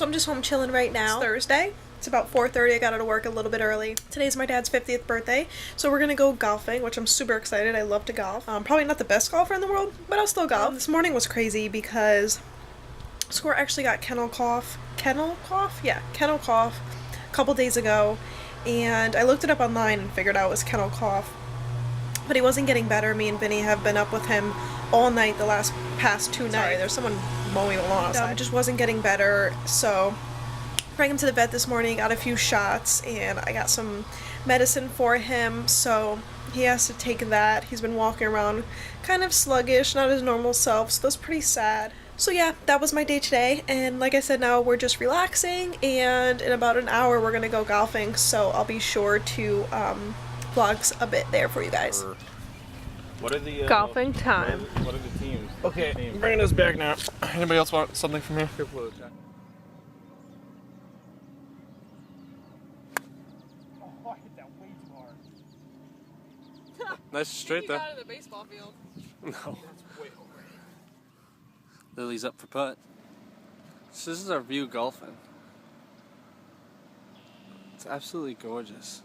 So I'm just home chilling right now. It's Thursday. It's about 4:30. I got out of work a little bit early. Today's my dad's 50th birthday, so we're gonna go golfing, which I'm super excited. I love to golf. Probably not the best golfer in the world, but I'll still golf. This morning was crazy because Score actually got kennel cough a couple days ago, and I looked it up online and figured out it was kennel cough, but he wasn't getting better. Me and Vinny have been up with him all night the past 2 nights. Sorry, there's someone mowing the lawn outside. Just wasn't getting better, so bring him to the vet this morning, got a few shots, and I got some medicine for him, so he has to take that. He's been walking around kind of sluggish, not his normal self, so that's pretty sad. So yeah, that was my day today, and like I said, now we're just relaxing, and in about an hour we're gonna go golfing, so I'll be sure to vlog a bit there for you guys. What are the golfing time? What are the teams? Okay, bringing us back now. Anybody else want something from here? Nice straight though. Out of the baseball field. No. Lily's up for putt. So this is our view golfing. It's absolutely gorgeous.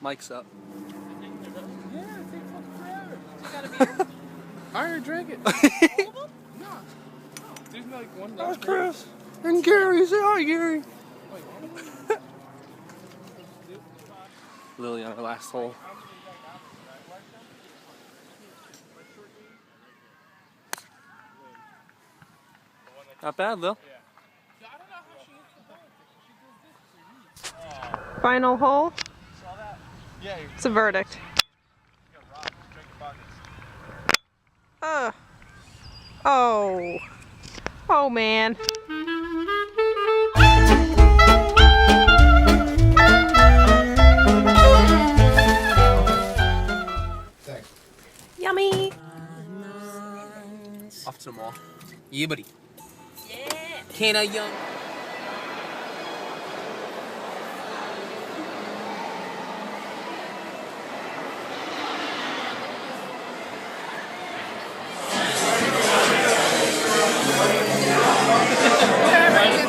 Mike's up. Yeah, it takes forever. You got a beer? I already drank it. No. There's like one left. That's Chris. And Gary. Say hi, Gary. Lily on her last hole. Not bad though. Final hole. Yeah, It's a verdict. Oh. Oh man. thanks. Yummy. Off to the mall. Yeah, buddy. Yeah. Can I, young?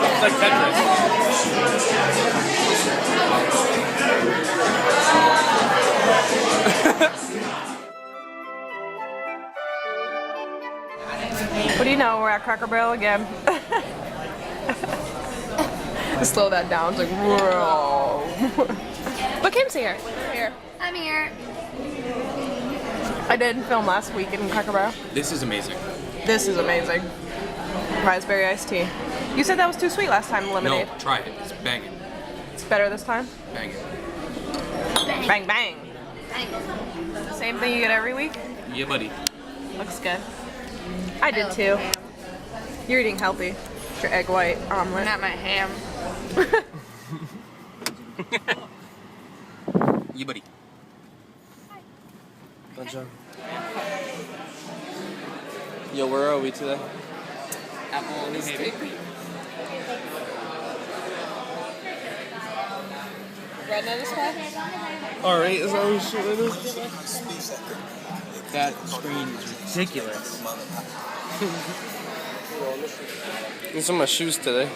It's like Tetris. What do you know? We're at Cracker Barrel again. Slow that down. It's like, whoa. But Kim's here. Here. I'm here. I didn't film last week in Cracker Barrel. This is amazing. This is amazing. Raspberry iced tea. You said that was too sweet last time, lemonade. No, try it. It's banging. It's better this time? Banging. Bang, bang. Same thing you get every week? Yeah, buddy. Looks good. I did too. You're eating healthy. It's your egg white omelet. Not my ham. Yeah, buddy. Yo, where are we today? Apple, New Haven. Red notice pad? Alright, is that what shit is? That screen is ridiculous. These are my shoes today.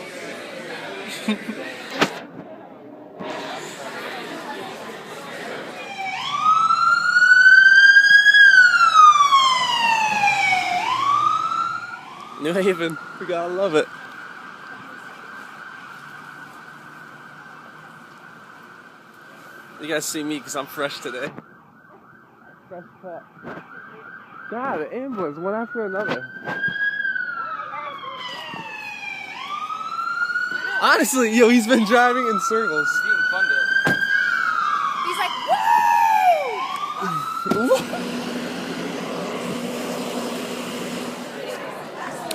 New Haven, we gotta love it. You guys see me because I'm fresh today. Fresh cut. God, the ambulance, one after another. Honestly, yo, he's been driving in circles. He's like,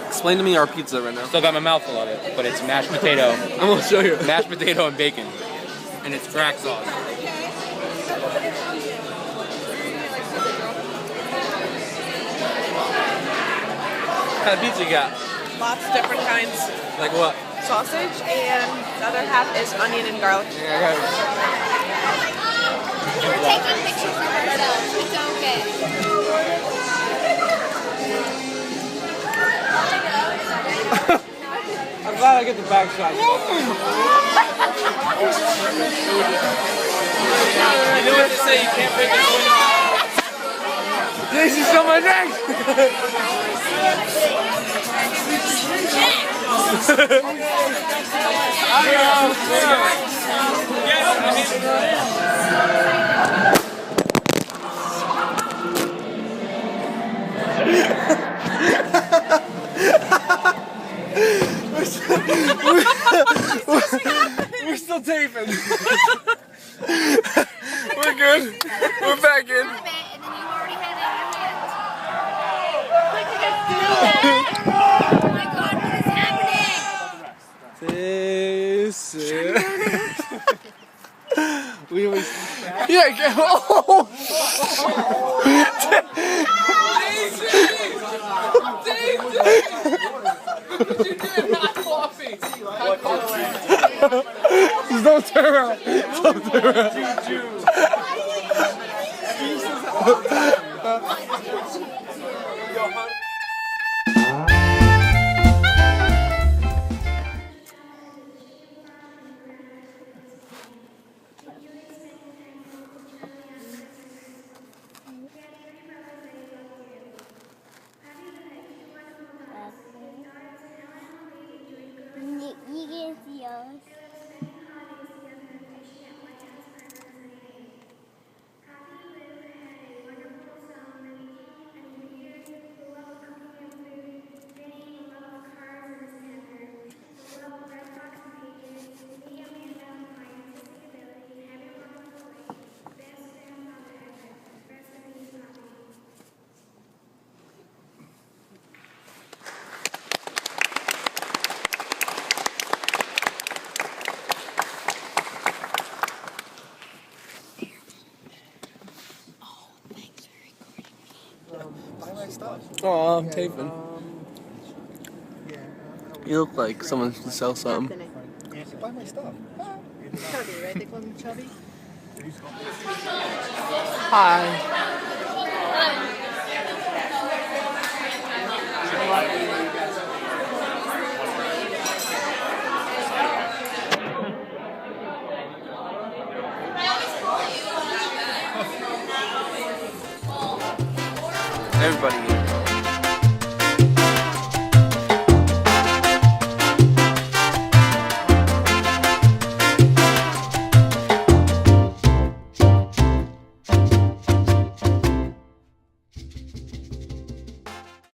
Explain to me our pizza right now. Still got my mouth full of it, but it's mashed potato. I'm gonna show you. Mashed potato and bacon. And it's crack sauce. What kind of pizza you got? Lots of different kinds. Like what? Sausage, and the other half is onion and garlic. Yeah, I got it. we're taking pictures of our somewhere else. It's okay. I'm glad I get the back shot. You know what they say, you can't break this one. This is so much egg! We're still taping. We're good. We're back in. And then you already had it in your hand. Oh my God, what is happening? This is... We always... Yeah, get... Oh! Just don't turn around. Don't turn around. You can see us. Oh, I'm taping. You look like someone should sell something. Buy my stuff. Chubby, right? They call me Chubby. Hi. Everybody